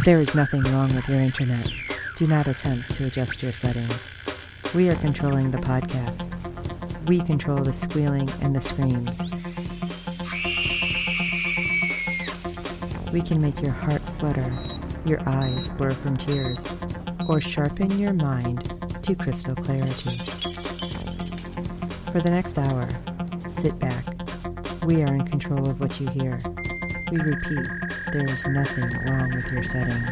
There is nothing wrong with your internet. Do not attempt to adjust your settings. We are controlling the podcast. We control the squealing and the screams. We can make your heart flutter, your eyes blur from tears, or sharpen your mind to crystal clarity. For the next hour, sit back. We are in control of what you hear. We repeat, there is nothing wrong with your settings.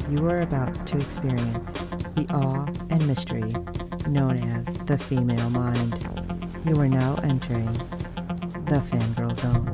You are about to experience the awe and mystery known as the female mind. You are now entering the Fangirl Zone.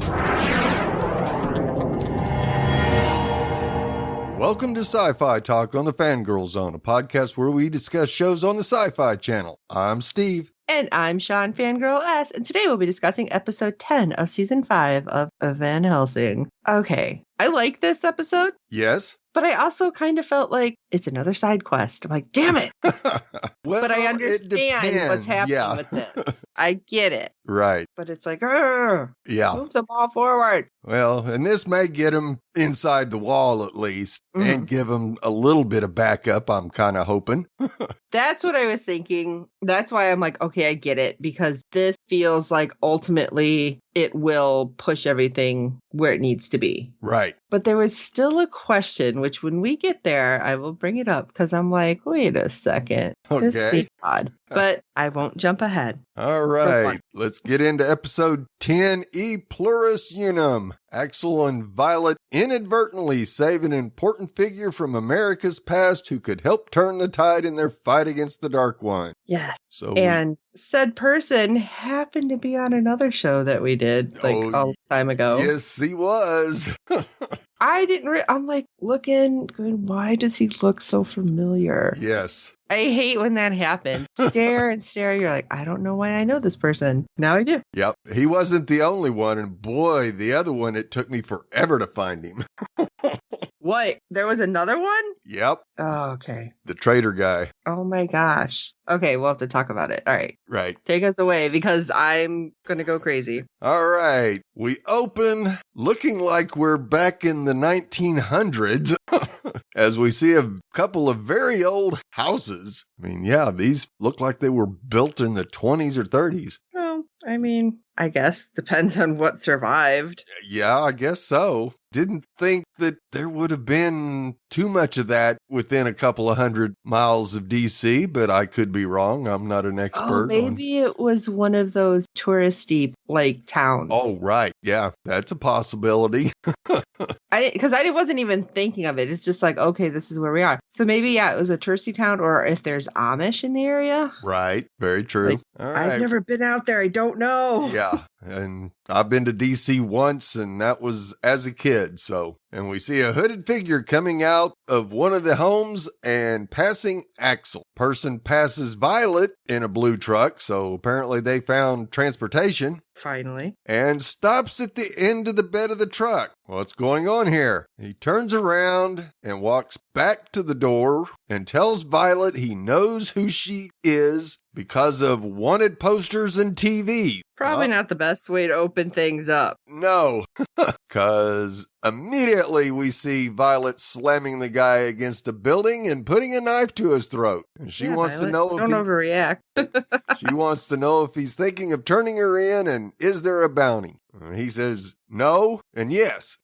Welcome to Sci-Fi Talk on the Fangirl Zone, a podcast where we discuss shows on the Sci-Fi Channel. I'm Steve. And I'm Sean Fangirl S, and today we'll be discussing episode 10 of season 5 of Van Helsing. Okay, I like this episode. Yes. But I also kind of felt like it's another side quest. I'm like, damn it. Well, but I understand what's happening with this. I get it. Right. But it's like, yeah, move the ball forward. Well, and this may get him inside the wall at least, and give him a little bit of backup, I'm kind of hoping. That's what I was thinking. That's why I'm like, okay, I get it. Because this feels like ultimately it will push everything where it needs to be. Right. But there was still a question, which when we get there, I will bring it up because I'm like, wait a second. Okay. This seems odd. But I won't jump ahead. All right. Let's get into episode 10, PLURIBUS UNUM. Axel and Violet inadvertently save an important figure from America's past who could help turn the tide in their fight against the Dark One. Yes. And said person happened to be on another show that we did a long time ago. Yes, he was. I didn't. I'm like looking. Why does he look so familiar? Yes. I hate when that happens. Stare and stare. You're like, I don't know why I know this person. Now I do. Yep. He wasn't the only one. And boy, the other one, it took me forever to find him. What? There was another one? Yep. Oh, okay. The traitor guy. Oh my gosh. Okay, we'll have to talk about it. All right. Right. Take us away because I'm going to go crazy. All right. We open looking like we're back in the 1900s as we see a couple of very old houses. I mean, yeah, these look like they were built in the 20s or 30s. Well, I mean, I guess depends on what survived. Yeah, I guess so. Didn't think that there would have been too much of that within a couple of 100 miles of DC, but I could be wrong. I'm not an expert. Maybe it was one of those touristy towns. Oh, right. Yeah, that's a possibility. Because I wasn't even thinking of it. It's just like, okay, this is where we are. So maybe, yeah, it was a touristy town, or if there's Amish in the area. Right. Very true. All right. I've never been out there. I don't know. Yeah. And I've been to DC once, and that was as a kid. And we see a hooded figure coming out of one of the homes and passing Axel. Person passes Violet in a blue truck, so apparently they found transportation. Finally. And stops at the end of the bed of the truck. What's going on here? He turns around and walks back to the door and tells Violet he knows who she is because of wanted posters and TV. Probably not the best way to open things up. No, because immediately we see Violet slamming the guy against a building and putting a knife to his throat. And she wants Violet, to know if don't overreact. she wants to know if he's thinking of turning her in and is there a bounty? He says no and yes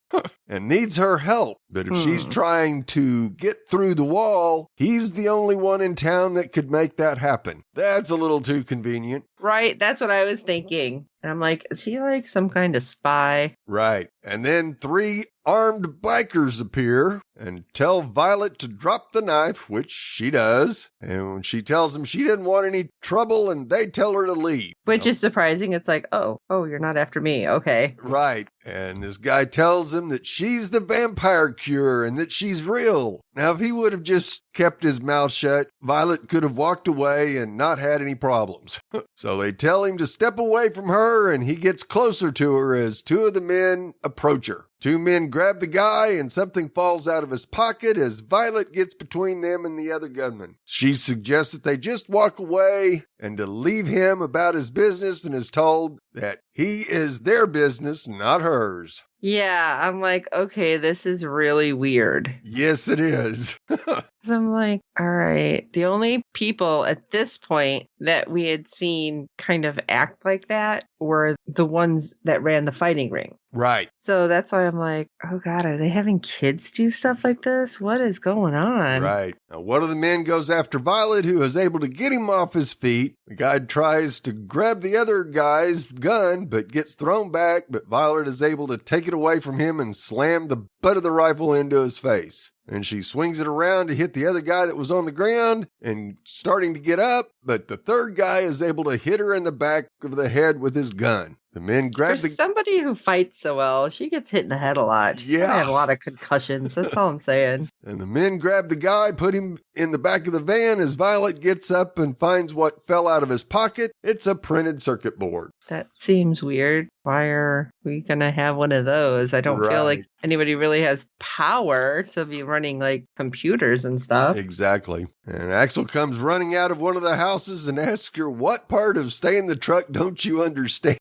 and needs her help. But if she's trying to get through the wall, he's the only one in town that could make that happen. That's a little too convenient. Right. That's what I was thinking. And I'm like, is he like some kind of spy? Right. And then 3 armed bikers appear and tell Violet to drop the knife, which she does. And when she tells them she didn't want any trouble, and they tell her to leave. Which is surprising. It's like, oh, you're not after me. Okay. Right. And this guy tells him that she's the vampire cure and that she's real. Now, if he would have just kept his mouth shut, Violet could have walked away and not had any problems. So they tell him to step away from her, and he gets closer to her as 2 of the men approach her. 2 men grab the guy, and something falls out of his pocket as Violet gets between them and the other gunman. She suggests that they just walk away and to leave him about his business, and is told that he is their business, not hers. Yeah, I'm like, okay, this is really weird. Yes, it is. So I'm like, all right. The only people at this point that we had seen kind of act like that were the ones that ran the fighting ring. Right. So that's why I'm like, oh God, are they having kids do stuff like this? What is going on? Right. Now, one of the men goes after Violet, who is able to get him off his feet. The guy tries to grab the other guy's gun, but gets thrown back. But Violet is able to take it away from him and slam the butt of the rifle into his face. And she swings it around to hit the other guy that was on the ground and starting to get up. But the third guy is able to hit her in the back of the head with his gun. The men grab For somebody who fights so well, she gets hit in the head a lot. She's Yeah. had a lot of concussions. That's all I'm saying. And the men grab the guy, put him in the back of the van as Violet gets up and finds what fell out of his pocket. It's a printed circuit board. That seems weird. Why are we going to have one of those? I don't feel like anybody really has power to be running like computers and stuff. Exactly. And Axel comes running out of one of the houses and asks her, what part of stay in the truck don't you understand?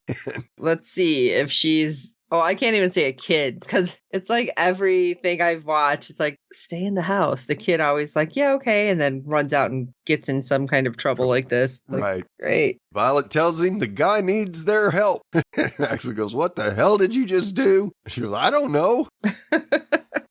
Let's see if she's... Oh, I can't even say a kid because it's like everything I've watched. It's like, stay in the house. The kid always like, yeah, okay. And then runs out and gets in some kind of trouble like this. Like, Right. Great. Violet tells him the guy needs their help. Axel goes, what the hell did you just do? She goes, I don't know.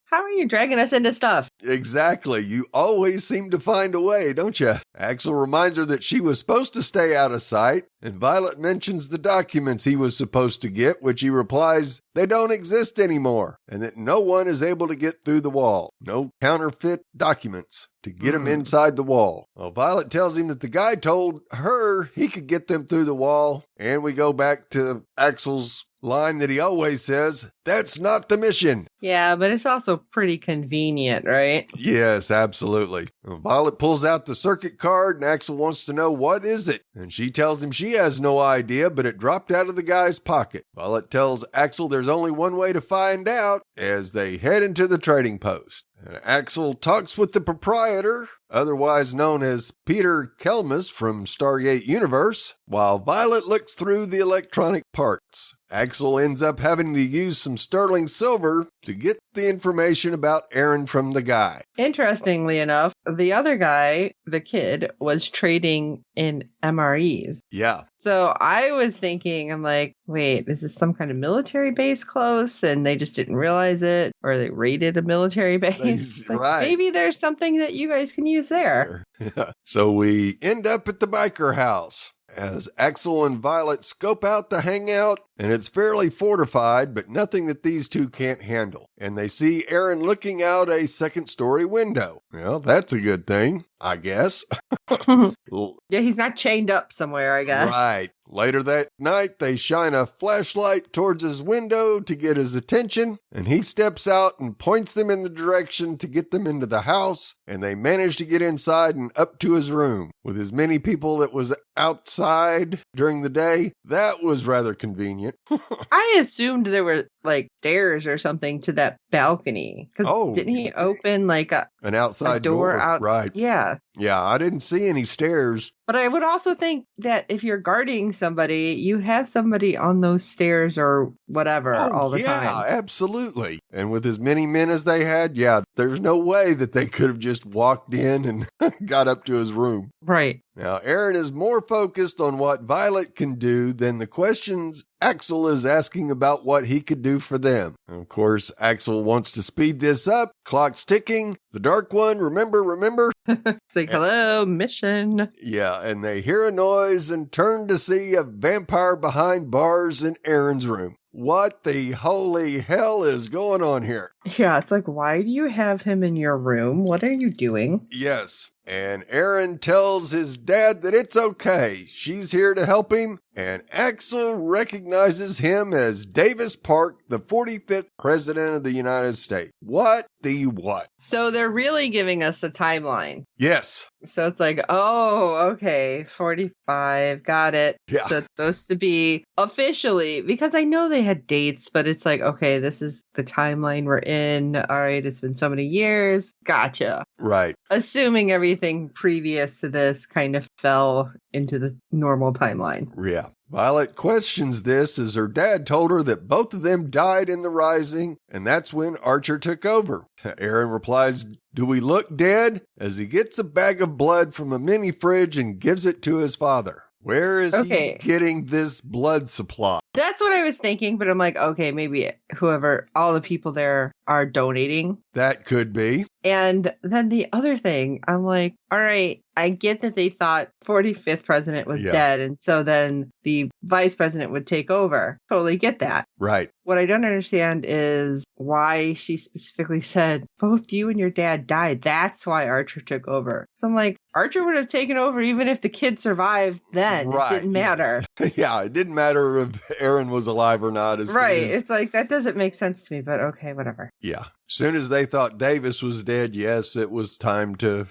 How are you dragging us into stuff? Exactly. You always seem to find a way, don't you? Axel reminds her that she was supposed to stay out of sight, and Violet mentions the documents he was supposed to get, which he replies they don't exist anymore, and that no one is able to get through the wall. No counterfeit documents to get him inside the wall. Well, Violet tells him that the guy told her he could get them through the wall, and we go back to Axel's line that he always says, that's not the mission. Yeah, but it's also pretty convenient, right? Yes, absolutely. Violet pulls out the circuit card and Axel wants to know what is it. And she tells him she has no idea, but it dropped out of the guy's pocket. Violet tells Axel there's only one way to find out as they head into the trading post. And Axel talks with the proprietor, otherwise known as Peter Kelmus from Stargate Universe, while Violet looks through the electronic parts. Axel ends up having to use some sterling silver to get the information about Aaron from the guy. Interestingly enough, the other guy, the kid, was trading in MREs. Yeah. So I was thinking, I'm like, wait, is this some kind of military base close? And they just didn't realize it, or they raided a military base. Like, right. Maybe there's something that you guys can use there. So we end up at the biker house as Axel and Violet scope out the hangout, and it's fairly fortified, but nothing that these two can't handle. And they see Aaron looking out a second-story window. Well, that's a good thing, I guess. Yeah, he's not chained up somewhere, I guess. Right. Later that night, they shine a flashlight towards his window to get his attention, and he steps out and points them in the direction to get them into the house, and they manage to get inside and up to his room. With as many people that was outside during the day, that was rather convenient. I assumed there were like stairs or something to that balcony. Because didn't he open like an outside door out? Right. Yeah. Yeah, I didn't see any stairs. But I would also think that if you're guarding somebody, you have somebody on those stairs or whatever all the time. Yeah, absolutely. And with as many men as they had, there's no way that they could have just walked in and got up to his room. Right. Now, Aaron is more focused on what Violet can do than the questions Axel is asking about what he could do for them. And of course, Axel wants to speed this up. Clock's ticking. The Dark One, remember? It's like, hello, mission. Yeah, and they hear a noise and turn to see a vampire behind bars in Aaron's room. What the holy hell is going on here? Yeah, it's like, why do you have him in your room? What are you doing? Yes. And Aaron tells his dad that it's okay. She's here to help him. And Axel recognizes him as Davis Park, the 45th president of the United States. What the what? So they're really giving us a timeline. Yes. So it's like, oh, okay, 45, got it. Yeah. So it's supposed to be officially, because I know they had dates, but it's like, okay, this is the timeline we're in. All right, it's been so many years. Gotcha. Right. Assuming everything previous to this kind of fell into the normal timeline. Yeah. Violet questions this as her dad told her that both of them died in the Rising, and that's when Archer took over. Aaron replies, "Do we look dead?" as he gets a bag of blood from a mini fridge and gives it to his father. Where is he getting this blood supply? That's what I was thinking, but I'm like, okay, maybe all the people there are donating. That could be. And then the other thing, I'm like, all right, I get that they thought 45th president was dead, and so then the vice president would take over. Totally get that. Right. What I don't understand is why she specifically said, both you and your dad died. That's why Archer took over. So I'm like, Archer would have taken over even if the kid survived then. Right. It didn't matter. Yes. Yeah, it didn't matter if Aaron was alive or not. Right. It's like, that doesn't make sense to me, but okay, whatever. Yeah. As soon as they thought Davis was dead, yes, it was time to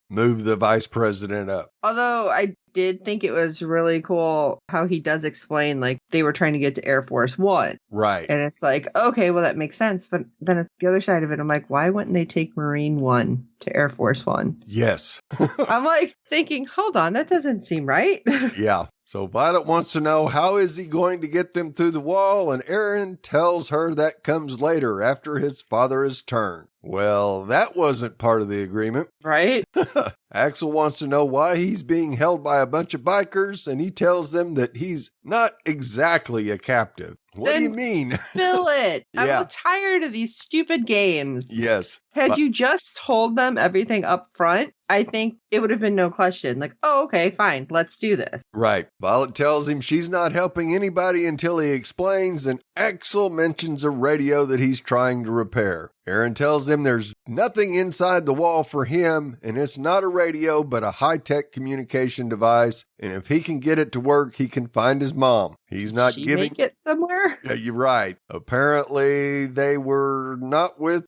move the vice president up. Although I did think it was really cool how he does explain, like, they were trying to get to Air Force One. Right. And it's like, okay, well, that makes sense. But then at the other side of it, I'm like, why wouldn't they take Marine One to Air Force One? Yes. I'm like thinking, hold on, that doesn't seem right. Yeah. So Violet wants to know, how is he going to get them through the wall? And Aaron tells her that comes later, after his father has turned. Well, that wasn't part of the agreement. Right? Axel wants to know why he's being held by a bunch of bikers, and he tells them that he's not exactly a captive. What do you mean? Fill it. I'm tired of these stupid games. Yes. Had you just told them everything up front, I think it would have been no question. Like, oh, okay, fine, let's do this. Right. Violet tells him she's not helping anybody until he explains, and Axel mentions a radio that he's trying to repair. Aaron tells him there's nothing inside the wall for him, and it's not a radio, but a high-tech communication device. And if he can get it to work, he can find his mom. He's not giving... make it somewhere? Yeah, you're right. Apparently, they were not with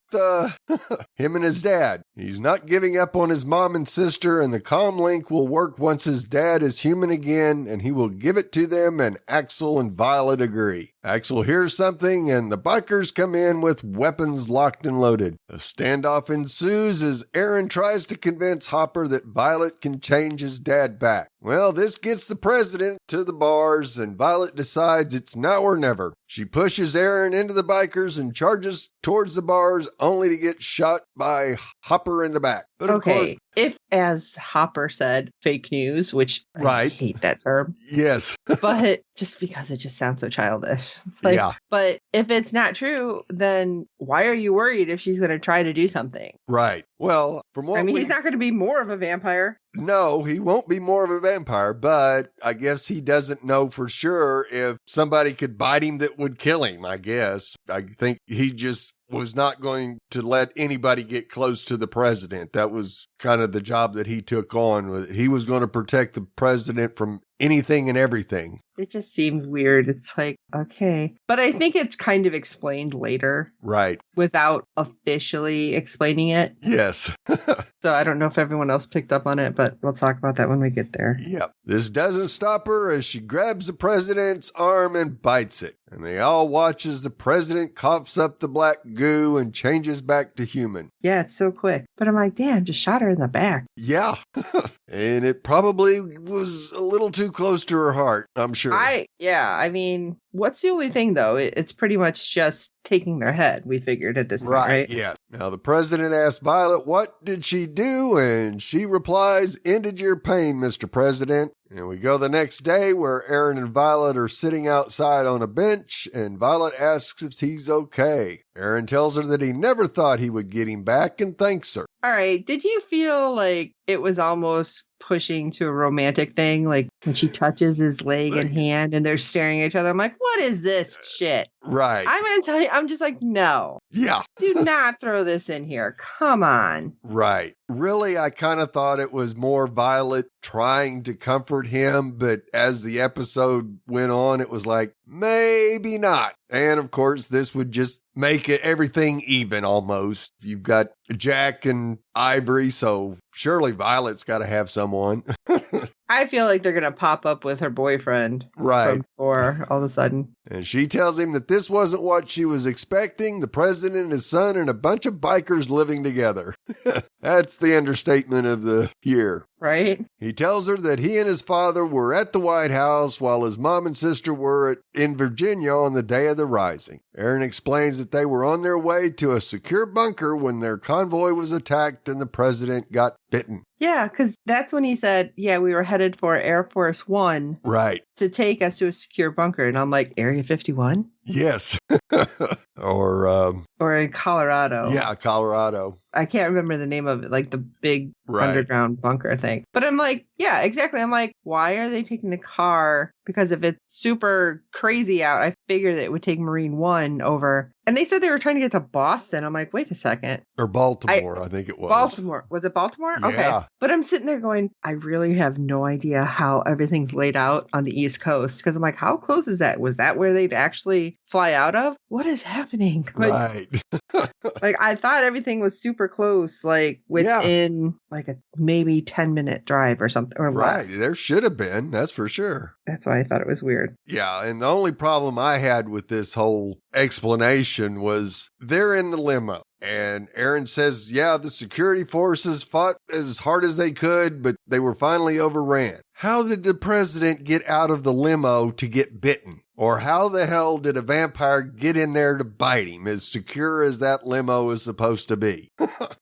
him and his dad. He's not giving up on his mom and sister, and the comm link will work once his dad is human again, and he will give it to them, and Axel and Violet agree. Axel hears something, and the bikers come in with weapons locked and loaded. A standoff ensues as Aaron tries to convince Hopper that Violet can change his dad back. Well, this gets the president to the bars, and Violet decides it's now or never. She pushes Aaron into the bikers and charges towards the bars, only to get shot by Hopper in the back. But of course, if, as Hopper said, fake news, which I hate that term. Yes. But just because it just sounds so childish. It's like, but if it's not true, then why are you worried if she's going to try to do something? Right. Well, from what he's not going to be more of a vampire. No, he won't be more of a vampire, but I guess he doesn't know for sure if somebody could bite him that would kill him, I guess. I think he just was not going to let anybody get close to the president. That was kind of the job that he took on. He was going to protect the president from anything and everything. It just seemed weird. It's like, okay. But I think it's kind of explained later. Right. Without officially explaining it. Yes. So I don't know if everyone else picked up on it, but we'll talk about that when we get there. Yep. This doesn't stop her as she grabs the president's arm and bites it. And they all watch as the president coughs up the black goo and changes back to human. Yeah, it's so quick. But I'm like, damn, just shot her in the back. Yeah. And it probably was a little too close to her heart, I'm sure. I mean, what's the only thing, though? It's pretty much just taking their head, we figured at this point, right? Yeah. Now, the president asks Violet, what did she do? And she replies, ended your pain, Mr. President. And we go the next day where Aaron and Violet are sitting outside on a bench, and Violet asks if he's okay. Aaron tells her that he never thought he would get him back and thanks her. All right. Did you feel like it was almost pushing to a romantic thing? Like when she touches his leg and hand and they're staring at each other. I'm like, what is this shit? Right. I'm going to tell you, I'm just like, no. Yeah. Do not throw this in here. Come on. Right. Really, I kind of thought it was more Violet trying to comfort him, but as the episode went on, it was like, maybe not. And of course, this would just make it everything even almost. You've got Jack and Ivory, so surely Violet's got to have someone. I feel like they're going to pop up with her boyfriend. Right. Or all of a sudden. And she tells him that this wasn't what she was expecting. The president, his son, and a bunch of bikers living together. That's the understatement of the year. Right? He tells her that he and his father were at the White House while his mom and sister were in Virginia on the day of the rising. Aaron explains that they were on their way to a secure bunker when their convoy was attacked and the president got bitten. Yeah, because that's when he said, yeah, we were headed for Air Force One. Right. To take us to a secure bunker. And I'm like, Area 51? Yes. Or in Colorado. Yeah, Colorado. I can't remember the name of it, like the big underground bunker thing. But I'm like, yeah, exactly. I'm like, why are they taking the car? Because if it's super crazy out, I figured that it would take Marine One over. And they said they were trying to get to Boston. I'm like, wait a second. Or Baltimore, I think it was. Baltimore. Was it Baltimore? Yeah. Okay. But I'm sitting there going, I really have no idea how everything's laid out on the East Coast. Because I'm like, how close is that? Was that where they'd actually fly out of? What is happening? Right. Like, I thought everything was super close, like within like a maybe 10-minute drive or something or less. Right. There should have been. That's for sure. That's why I thought it was weird. Yeah. And the only problem I had with this whole explanation was they're in the limo. And Aaron says, yeah, the security forces fought as hard as they could, but they were finally overran. How did the president get out of the limo to get bitten? Or how the hell did a vampire get in there to bite him as secure as that limo is supposed to be?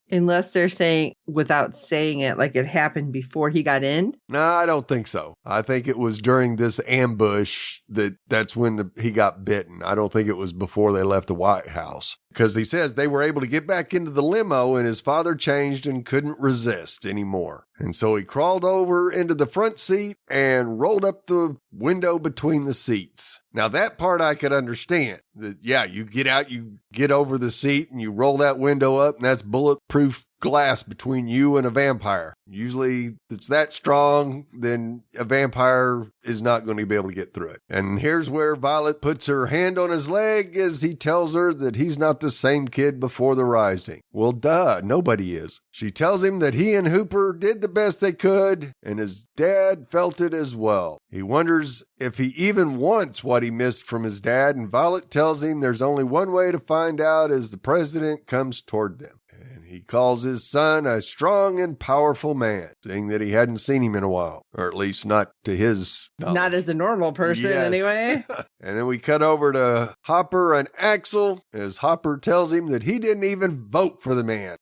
Unless they're saying, without saying it, like it happened before he got in? No, I don't think so. I think it was during this ambush that's when he got bitten. I don't think it was before they left the White House. Because he says they were able to get back into the limo and his father changed and couldn't resist anymore. And so he crawled over into the front seat and rolled up the window between the seats. Now that part I could understand. That, yeah, you get out, you get over the seat and you roll that window up and that's bulletproof glass between you and a vampire. Usually if it's that strong, then a vampire is not going to be able to get through it. And here's where Violet puts her hand on his leg as he tells her that he's not the same kid before the rising. Well, duh, nobody is. She tells him that he and Hooper did the best they could, and his dad felt it as well. He wonders if he even wants what he missed from his dad, and Violet tells him there's only one way to find out as the president comes toward them. He calls his son a strong and powerful man, saying that he hadn't seen him in a while, or at least not to his knowledge. Not as a normal person, anyway. And then we cut over to Hopper and Axel, as Hopper tells him that he didn't even vote for the man.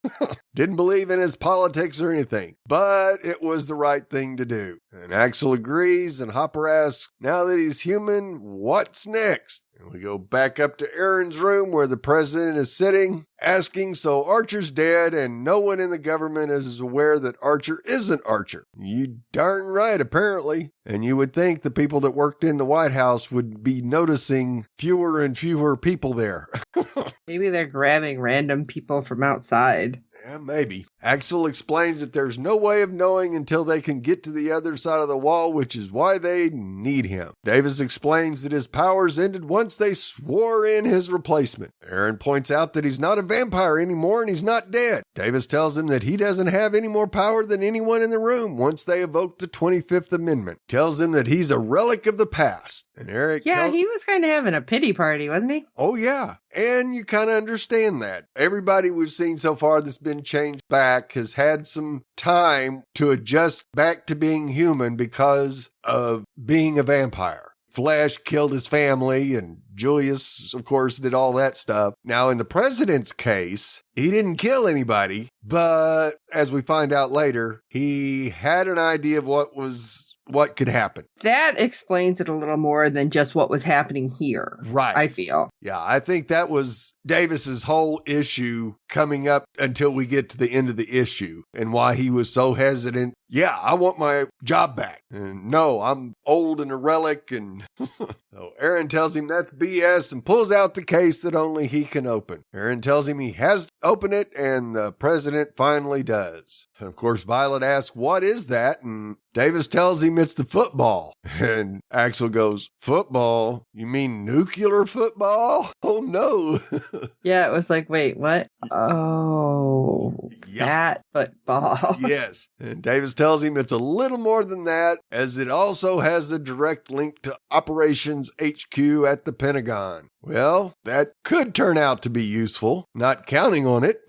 Didn't believe in his politics or anything, but it was the right thing to do. And Axel agrees, and Hopper asks, now that he's human, what's next? And we go back up to Aaron's room where the president is sitting, asking, so Archer's dead and no one in the government is aware that Archer isn't Archer. You darn right, apparently. And you would think the people that worked in the White House would be noticing fewer and fewer people there. Maybe they're grabbing random people from outside. Yeah, maybe. Axel explains that there's no way of knowing until they can get to the other side of the wall, which is why they need him. Davis explains that his powers ended once they swore in his replacement. Aaron points out that he's not a vampire anymore and he's not dead. Davis tells him that he doesn't have any more power than anyone in the room once they evoke the 25th Amendment. Tells him that he's a relic of the past. And Eric he was kind of having a pity party, wasn't he? Oh, yeah. And you kind of understand that. Everybody we've seen so far that's been changed back has had some time to adjust back to being human because of being a vampire. Flash killed his family and Julius, of course, did all that stuff. Now, in the president's case, he didn't kill anybody, but as we find out later, he had an idea of what could happen. That explains it a little more than just what was happening here. Right. I feel. Yeah, I think that was Davis's whole issue coming up until we get to the end of the issue and why he was so hesitant. Yeah, I want my job back. And no, I'm old and a relic. And so Aaron tells him that's BS and pulls out the case that only he can open. Aaron tells him he has to open it, and the president finally does. And of course, Violet asks, what is that? And Davis tells him it's the football. And Axel goes, football? You mean nuclear football? Oh, no. Yeah, it was like, wait, what? Oh, that football. Yes. And Davis tells him it's a little more than that, as it also has a direct link to Operations HQ at the Pentagon. Well, that could turn out to be useful, not counting on it.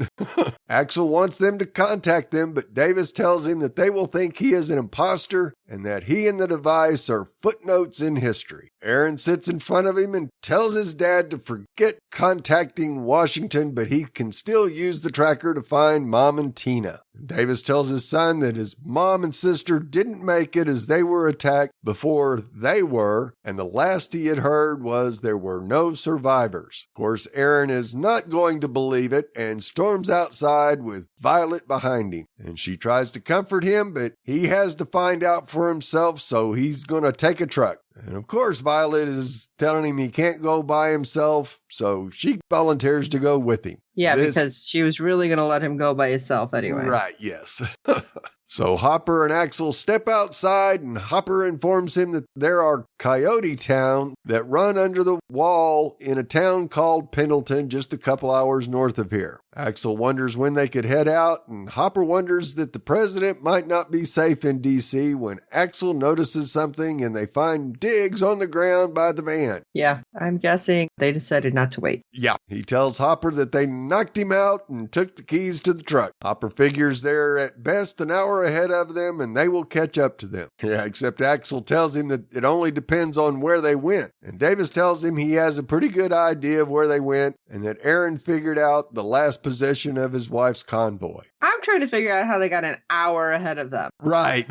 Axel wants them to contact them, but Davis tells him that they will think he is an imposter and that he and the device are footnotes in history. Aaron sits in front of him and tells his dad to forget contacting Washington, but he can still use the tracker to find Mom and Tina. Davis tells his son that his mom and sister didn't make it as they were attacked before they were, and the last he had heard was there were no survivors. Of course, Aaron is not going to believe it and storms outside with Violet behind him. And she tries to comfort him, but he has to find out for himself, so he's going to take a truck. And of course, Violet is telling him he can't go by himself, so she volunteers to go with him. Yeah, because she was really going to let him go by himself anyway. Right, yes. So Hopper and Axel step outside, and Hopper informs him that there are Coyote Town that run under the wall in a town called Pendleton, just a couple hours north of here. Axel wonders when they could head out, and Hopper wonders that the president might not be safe in D.C. when Axel notices something and they find digs on the ground by the van. Yeah, I'm guessing they decided not to wait. Yeah, he tells Hopper that they knocked him out and took the keys to the truck. Hopper figures they're at best an hour ahead of them and they will catch up to them. Yeah, except Axel tells him that it only depends on where they went. And Davis tells him he has a pretty good idea of where they went and that Aaron figured out the last possession of his wife's convoy. I'm trying to figure out how they got an hour ahead of them. Right.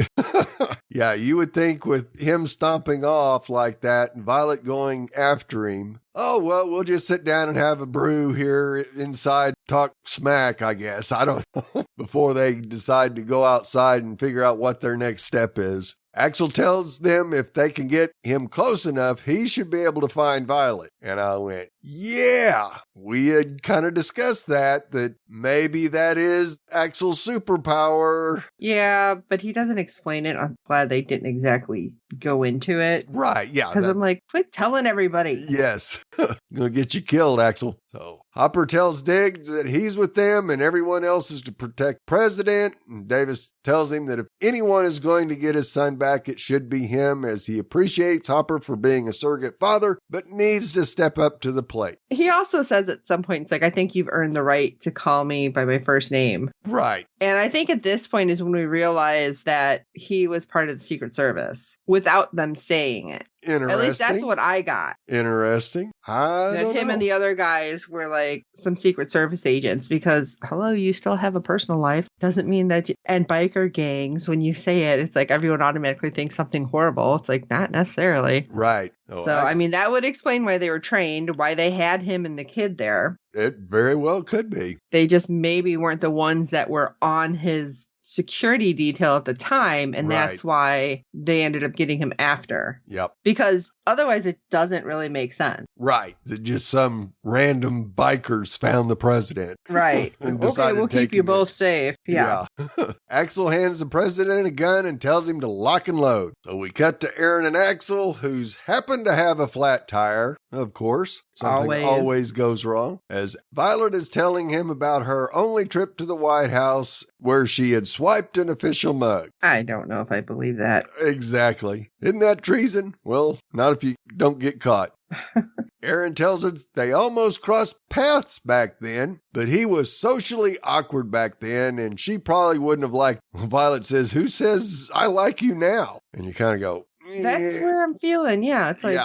Yeah, you would think with him stomping off like that and Violet going after him, oh, well, we'll just sit down and have a brew here inside, talk smack, I guess. I don't know. Before they decide to go outside and figure out what their next step is. Axel tells them if they can get him close enough, he should be able to find Violet. And I went, yeah, we had kind of discussed that maybe that is Axel's superpower. Yeah, but he doesn't explain it. I'm glad they didn't exactly go into it. Right, yeah. Because I'm like, quit telling everybody. Yes. Gonna get you killed, Axel. So Hopper tells Diggs that he's with them and everyone else is to protect President. And Davis tells him that if anyone is going to get his son back, it should be him, as he appreciates Hopper for being a surrogate father, but needs to step up to the plate. He also says at some point, it's like, I think you've earned the right to call me by my first name. Right. And I think at this point is when we realize that he was part of the Secret Service without them saying it. Interesting. At least that's what I got. Interesting. That him and the other guys were like some Secret Service agents because, hello, you still have a personal life. Doesn't mean that and biker gangs, when you say it, it's like everyone automatically thinks something horrible. It's like, not necessarily. Right. Oh, so, I mean, that would explain why they were trained, why they had him and the kid there. It very well could be. They just maybe weren't the ones that were on his security detail at the time, and that's why they ended up getting him after. Yep. Because otherwise it doesn't really make sense. Right. That just some random bikers found the president. Right. Okay, we'll keep you both safe. Yeah. Axel hands the president a gun and tells him to lock and load. So we cut to Aaron and Axel, who's happened to have a flat tire, of course. Something always goes wrong. As Violet is telling him about her only trip to the White House where she had swiped an official mug. I don't know if I believe that. Exactly. Isn't that treason? Well, not if you don't get caught. Aaron tells her they almost crossed paths back then, but he was socially awkward back then, and she probably wouldn't have liked. Violet says, who says I like you now? And you kind of go, that's where I'm feeling. Yeah, it's like,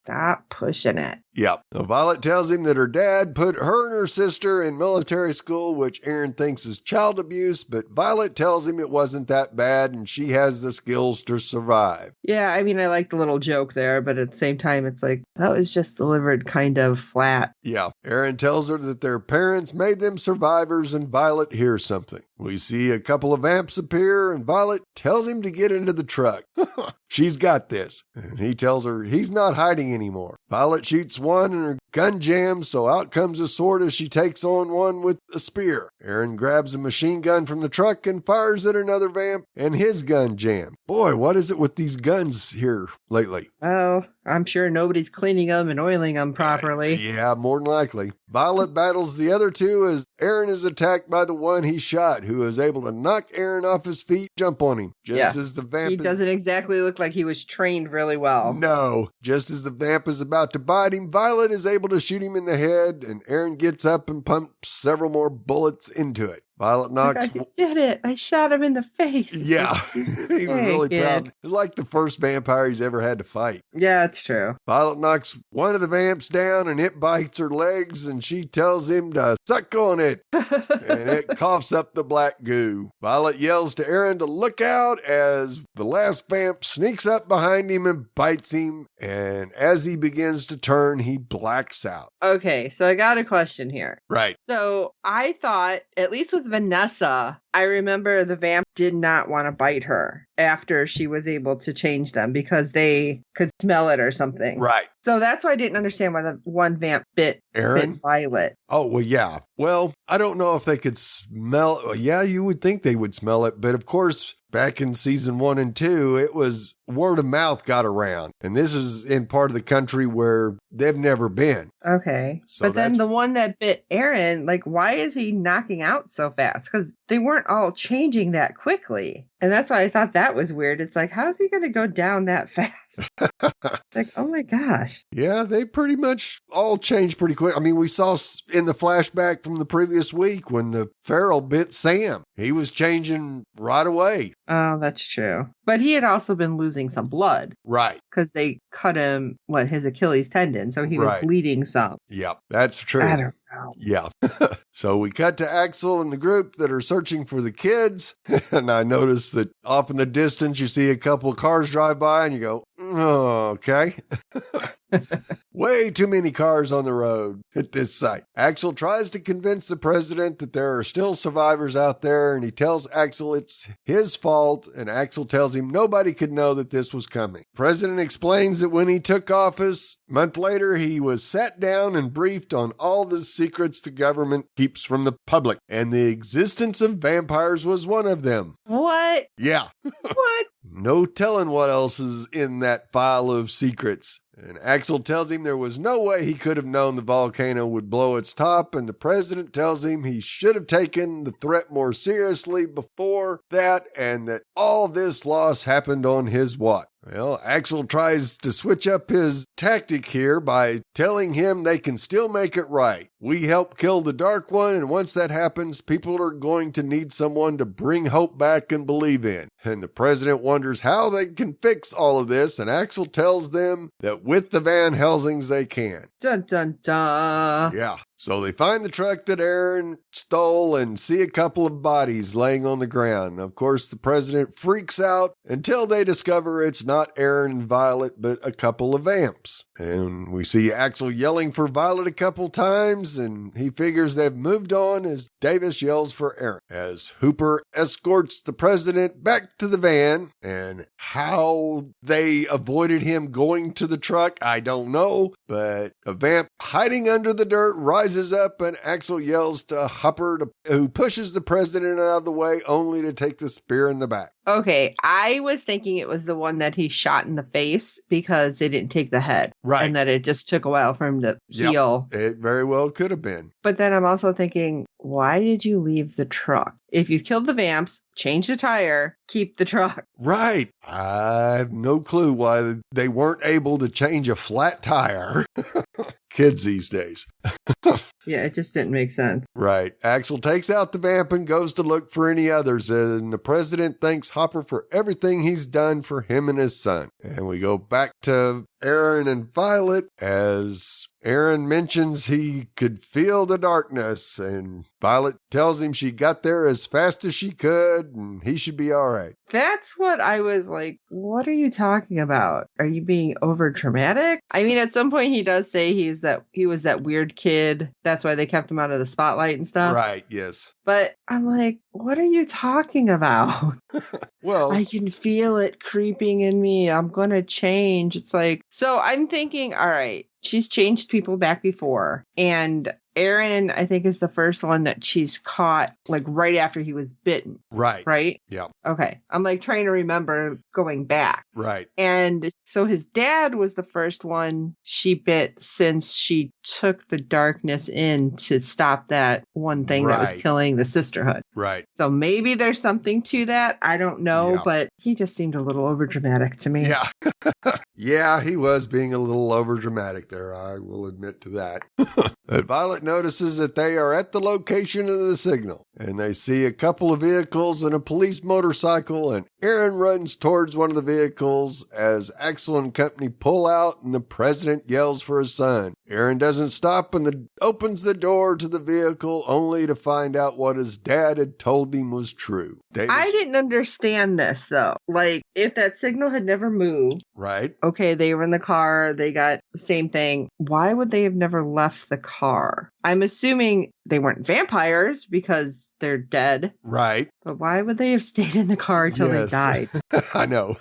stop pushing it. Yep. So Violet tells him that her dad put her and her sister in military school, which Aaron thinks is child abuse, but Violet tells him it wasn't that bad and she has the skills to survive. Yeah, I mean, I like the little joke there, but at the same time, it's like, that was just delivered kind of flat. Yeah. Aaron tells her that their parents made them survivors and Violet hears something. We see a couple of amps appear and Violet tells him to get into the truck. She's got this. And he tells her he's not hiding anymore. Violet shoots one and her gun jams, so out comes a sword as she takes on one with a spear. Aaron grabs a machine gun from the truck and fires at another vamp, and his gun jammed. Boy, what is it with these guns here lately? Oh, I'm sure nobody's cleaning them and oiling them properly. Yeah, more than likely. Violet battles the other two as Aaron is attacked by the one he shot, who is able to knock Aaron off his feet, jump on him. Just as the vamp He doesn't exactly look like he was trained really well. No. Just as the vamp is about to bite him, Violet is able to shoot him in the head, and Aaron gets up and pumps several more bullets into it. Violet knocks... I did it. I shot him in the face. Yeah. He was really proud. It was like the first vampire he's ever had to fight. Yeah, it's true. Violet knocks one of the vamps down, and it bites her legs, and she tells him to suck on it. And it coughs up the black goo. Violet yells to Aaron to look out as the last vamp sneaks up behind him and bites him. And as he begins to turn, he blacks out. Okay, so I got a question here. Right. So I thought, at least with Vanessa, I remember the vamp did not want to bite her after she was able to change them because they could smell it or something. Right. So that's why I didn't understand why the one vamp bit Violet. Oh, well, yeah. Well, I don't know if they could smell it. Yeah, you would think they would smell it. But of course, back in season 1 and 2, it was word of mouth got around. And this is in part of the country where they've never been. Okay. So but then the one that bit Aaron, like, why is he knocking out so fast? Because they weren't all changing that quickly. And that's why I thought that was weird. It's like, how is he going to go down that fast? It's like, oh my gosh. Yeah, they pretty much all changed pretty quick. I mean, we saw in the flashback from the previous week when the feral bit Sam. He was changing right away. Oh, that's true. But he had also been losing some blood. Right. Because they cut him, his Achilles tendon. So he was bleeding some. Yep, that's true. I don't know. Yeah. So we cut to Axel and the group that are searching for the kids. And I noticed that off in the distance, you see a couple of cars drive by and you go, oh, okay. Way too many cars on the road at this site. Axel tries to convince the president that there are still survivors out there, and he tells Axel it's his fault, and Axel tells him nobody could know that this was coming. The president explains that when he took office, a month later, he was sat down and briefed on all the secrets the government keeps from the public, and the existence of vampires was one of them. What? Yeah. What? No telling what else is in that file of secrets. And Axel tells him there was no way he could have known the volcano would blow its top, and the president tells him he should have taken the threat more seriously before that, and that all this loss happened on his watch. Well, Axel tries to switch up his tactic here by telling him they can still make it right. We help kill the Dark One, and once that happens, people are going to need someone to bring hope back and believe in. And the president wonders how they can fix all of this, and Axel tells them that with the Van Helsings they can. Dun, dun, dun. Yeah. So they find the truck that Aaron stole and see a couple of bodies laying on the ground. Of course, the president freaks out until they discover it's not Aaron and Violet, but a couple of vamps. And we see Axel yelling for Violet a couple times, and he figures they've moved on as Davis yells for Aaron. As Hooper escorts the president back to the van, and how they avoided him going to the truck, I don't know, but a vamp hiding under the dirt rises up, and Axel yells to Hopper, who pushes the president out of the way, only to take the spear in the back. Okay, I was thinking it was the one that he shot in the face because they didn't take the head. Right. And that it just took a while for him to heal. It very well could have been. But then I'm also thinking, why did you leave the truck? If you killed the vamps, change the tire, keep the truck. Right. I have no clue why they weren't able to change a flat tire. Kids these days. Yeah, it just didn't make sense. Right. Axel takes out the vamp and goes to look for any others, and the president thanks Hopper for everything he's done for him and his son. And we go back to Aaron and Violet as Aaron mentions he could feel the darkness, and Violet tells him she got there as fast as she could and he should be all right. That's what I was like, what are you talking about? Are you being over dramatic? I mean, at some point he does say he was that weird kid. That's why they kept him out of the spotlight and stuff. Right, yes. But I'm like, what are you talking about? Well, I can feel it creeping in me. I'm going to change. It's like, so I'm thinking, all right, she's changed people back before. And Aaron, I think, is the first one that she's caught like right after he was bitten. Right. Right? Yeah. Okay. I'm like trying to remember going back. Right. And so his dad was the first one she bit since she took the darkness in to stop that one thing that was killing the sisterhood. Right. So maybe there's something to that. I don't know, Yeah. but he just seemed a little overdramatic to me. Yeah. Yeah, he was being a little overdramatic there. I will admit to that. But Violet notices that they are at the location of the signal, and they see a couple of vehicles and a police motorcycle, and Aaron runs towards one of the vehicles as Axel and company pull out, and the president yells for his son. Aaron doesn't stop and opens the door to the vehicle only to find out what his dad had told him was true. I didn't understand this, though. Like, if that signal had never moved, right? Okay, they were in the car, they got the same thing. Why would they have never left the car? I'm assuming they weren't vampires because they're dead. Right. But why would they have stayed in the car until they died? I know.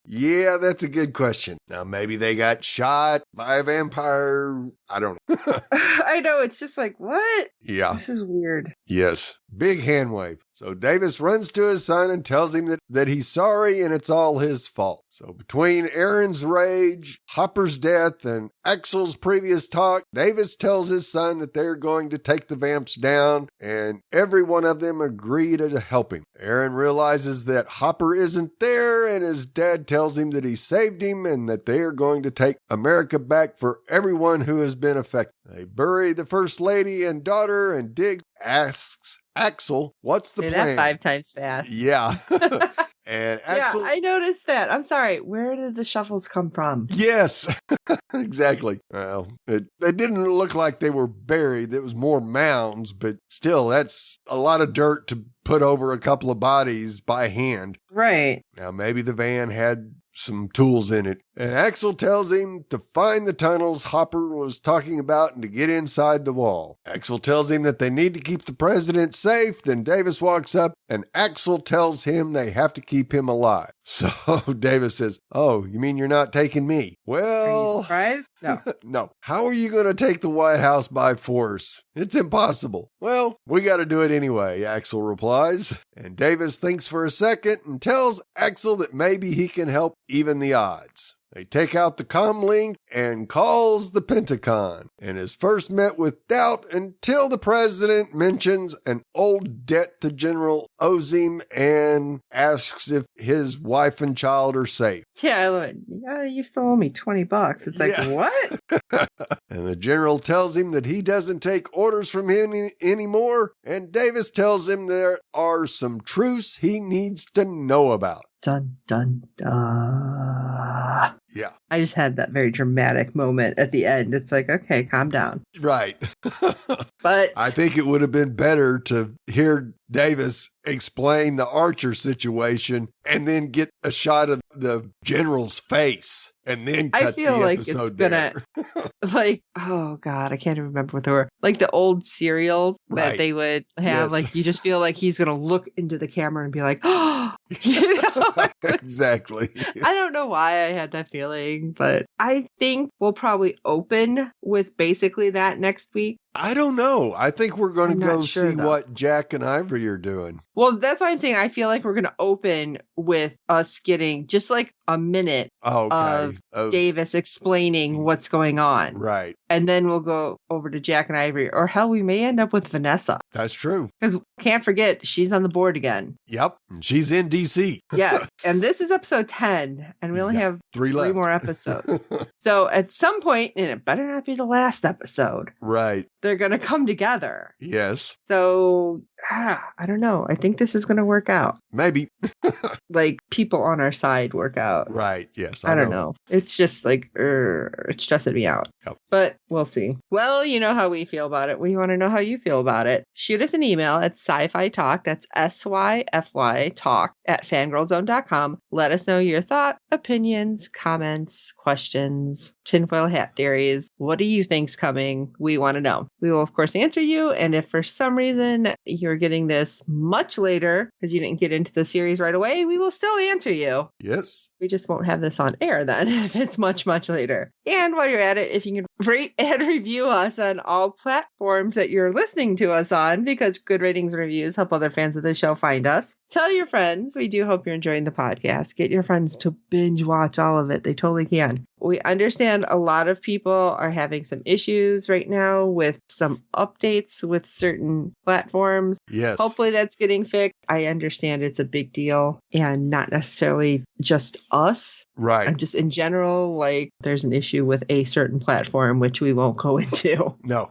Yeah, that's a good question. Now, maybe they got shot by a vampire. I don't know. I know. It's just like, what? Yeah. This is weird. Yes. Big hand wave. So Davis runs to his son and tells him that he's sorry and it's all his fault. So between Aaron's rage, Hopper's death, and Axel's previous talk, Davis tells his son that they're going to take the vamps down, and every one of them agree to help him. Aaron realizes that Hopper isn't there, and his dad tells him that he saved him and that they are going to take America back for everyone who has been affected. They bury the first lady and daughter, and Dig asks Axel, what's the plan? That 5 times fast. Yeah. And Axel, yeah, I noticed that. I'm sorry. Where did the shovels come from? Yes, exactly. Well, they didn't look like they were buried. It was more mounds, but still, that's a lot of dirt to put over a couple of bodies by hand. Right. Now, maybe the van had some tools in it. And Axel tells him to find the tunnels Hopper was talking about and to get inside the wall. Axel tells him that they need to keep the president safe. Then Davis walks up and Axel tells him they have to keep him alive. So Davis says, "Oh, you mean you're not taking me?" Well, are you surprised? No. No. How are you going to take the White House by force? It's impossible. Well, we got to do it anyway, Axel replies. And Davis thinks for a second and tells Axel that maybe he can help even the odds. They take out the comm link and calls the Pentagon and is first met with doubt until the president mentions an old debt the general owes him and asks if his wife and child are safe. Yeah, I went, yeah, you still owe me $20. It's like, what? And the general tells him that he doesn't take orders from him anymore, and Davis tells him there are some truths he needs to know about. Dun, dun, dun. Yeah. I just had that very dramatic moment at the end. It's like, okay, calm down. Right. But I think it would have been better to hear Davis explain the Archer situation and then get a shot of the general's face and then cut the episode there. Like, oh God, I can't even remember what they were. Like the old serials that they would have. Yes. Like you just feel like he's going to look into the camera and be like, oh, you know? Exactly. I don't know why I had that feeling, but I think we'll probably open with basically that next week. I don't know. I think we're going to go see though. what Jack and Ivory are doing. Well, that's why I'm saying I feel like we're going to open with us getting just like a minute of Davis explaining what's going on. Right. And then we'll go over to Jack and Ivory. Or hell, we may end up with Vanessa. That's true. Because can't forget, she's on the board again. Yep. And she's in D.C. Yeah. And this is episode 10. And we only have three more episodes. So at some point, and it better not be the last episode. Right. They're going to come together. Yes. So, I don't know. I think this is going to work out. Maybe. Like, people on our side work out. Right. Yes. I don't know. It's just like, it's stressing me out. Yep. But we'll see. Well, you know how we feel about it. We want to know how you feel about it. Shoot us an email at sci-fi talk. That's SYFY talk at fangirlzone.com. Let us know your thoughts, opinions, comments, questions, tinfoil hat theories. What do you think's coming? We want to know. We will, of course, answer you. And if for some reason you're you're getting this much later because you didn't get into the series right away, we will still answer you. Yes. We just won't have this on air then if it's much, much later. And while you're at it, if you can rate and review us on all platforms that you're listening to us on, because good ratings and reviews help other fans of the show find us. Tell your friends. We do hope you're enjoying the podcast. Get your friends to binge watch all of it. They totally can. We understand a lot of people are having some issues right now with some updates with certain platforms. Yes. Hopefully that's getting fixed. I understand it's a big deal and not necessarily just us. Right. I'm just in general, like there's an issue with a certain platform, which we won't go into. No.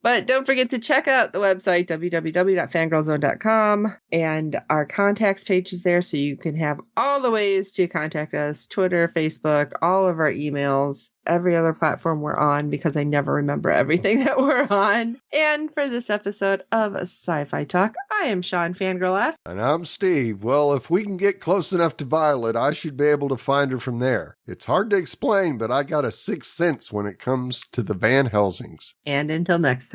But don't forget to check out the website, www.fangirlzone.com, and our contacts page is there so you can have all the ways to contact us, Twitter, Facebook, all of our emails, every other platform we're on, because I never remember everything that we're on. And for this episode of Sci-Fi Talk, I am Sean Fangirl S. And I'm Steve. Well, if we can get close enough to Violet, I should be able to find her from there. It's hard to explain, but I got a sixth sense when it comes to the Van Helsings. And until next time.